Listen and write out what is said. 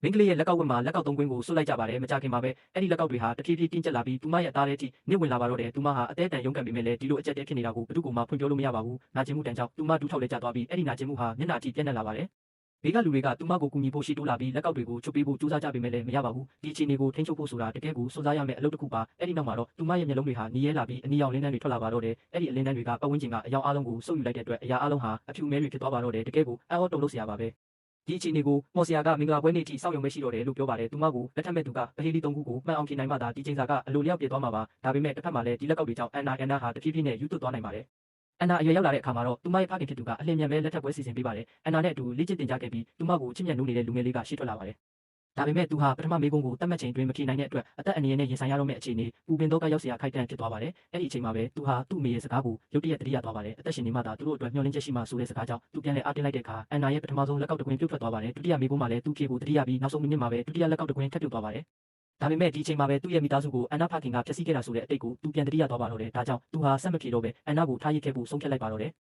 မင်းကလေးရဲ့လက်ကောက်ဝက်မှာလက်ကောက်သုံးကွင်းကိုဆွတ်လိုက်ကြပါတယ်မကြခင်မှာပဲအဲ့ဒီလက်ကောက်တွေဟာတဖြည်းဖြည်းတင်းကျပ်လာပြီးသူမရဲ့အသားထဲထိနစ်ဝင်လာပါတော့တယ်သူမဟာအသေးအတန်ရုန်းကန်ပေမဲ့လည်းဒီလိုအကြက်တဲဖြစ်နေတာကိုဘယ်သူမှဖွင့်ပြောလို့မရပါဘူးနာကျင်မှုတန်ကြောင့်သူမဒူးထောက်လဲကျသွားပြီးအဲ့ဒီနာကျင်မှုဟာမျက်နှာအထိပြန့်နှံ့လာပါတယ်ဘေးကလူတွေကသူမကိုကူညီဖို့ရှိတိုးလာပြီးလက်ကောက်တွေကိုချုပ်ပေးဖို့ကြိုးစားကြပေမဲ့လည်းမရပါဘူးဒီအခြေအနေကိုထိန်းချုပ်ဖို့ဆိုတာတကယ်ကိုစွန့်စားရမယ့်အလုပ်တစ်ခုပါအဲ့ဒီနောက်မှာတော့သူမရဲ့မျက်လုံးတွေဟာနီးရဲလာပြီးအနီရောင်လင်းတန်းတွေထွက်လာပါတော့တယ်အဲ့ဒီအလင်းတန်းတွေကပတ်ဝန်းကျင်ကအယောင်အားလုံးကိုစုပ်ယူလိုက်တဲ့အတွက်အရာအားလုံးဟာအဖြူအမဲတွေဖြစ်သွားပါတော့တယ်တကယ်ကိုအံ့ဩတုန်လှုပ်စရာပါပဲဒီအခြေအနေကိုမော်စရာကမင်္ဂလာပွဲနေ့ထိစောင့်ရုံပဲရှိတော့တယ်လို့ပြောပါတယ်။သူမကိုလက်ထပ်မဲ့သူကပဟေလီ၃ခုကိုမှန်အောင်ဖြေနိုင်မှသာဒီချိန်စာကအလိုလျောက်ပြည့်သွားမှာပါ။ဒါပေမဲ့တစ်ဖက်မှာလည်းဒီလက်ကောက်တွေကြောင့်အန်နာဟာတဖြည်းဖြည်းနဲ့ယူသွတ်သွားနိုင်ပါတယ်။အန်နာအရွယ်ရောက်လာတဲ့အခါမှာတော့သူမရဲ့ဖခင်ဖြစ်သူကအလင်းမြန်ပဲလက်ထပ်ပွဲစီစဉ်ပေးပါတယ်။အန်နာနဲ့အတူလေ့ကျင့်တင်ကြားခဲ့ပြီးသူမကိုချစ်မြတ်နိုးနေတဲ့လူငယ်လေးကရှေ့ထွက်လာပါတယ်။ဒါပေမဲ့သူဟာပထမမေးခွန်းကိုတတ်မှတ်ချိန်တွင်မဖြေနိုင်တဲ့အတွက်အသက်အန္တရာယ်နဲ့ရင်ဆိုင်ရတော့မယ့်အခြေအနေပူပင်တော့ကရောက်စရာခိုက်တန့်ဖြစ်သွားပါတယ်။အဲ့ဒီအချိန်မှာပဲသူဟာသူ့အမေရဲ့စကားကိုရုတ်တရက်သတိရသွားပါတယ်။အသက်ရှင်နေမှသာသူတို့အတွက်မျှော်လင့်ချက်ရှိမှဆိုတဲ့စကားကြောင့်သူပြန်လဲအားတင်းလိုက်တဲ့အခါအန်နာရဲ့ပထမဆုံးလက်ကောက်တစ်ကွင်းပြုတ်ထွက်သွားပါတယ်။ဒုတိယမေးခွန်းမှာလည်းသူ့ဖြေကိုသတိရပြီးနောက်ဆုံးမိနစ်မှာပဲဒုတိယလက်ကောက်တစ်ကွင်းထပ်ပြုတ်သွားပါတယ်။ဒါပေမဲ့ဒီအချိန်မှာပဲသူ့ရဲ့မိသားစုကိုအန်နာဖခင်ကဖျက်ဆီးခဲ့တာဆိုတဲ့အတိတ်ကိုသူပြန်သတိရသွားပါတော့တယ်။ဒါကြောင့်သူဟာဆက်မဖြေတော့ပဲအန်နာကိုထားရစ်ခဲ့ဖို့ဆုံးဖြတ်လိုက်ပါတော့တယ်။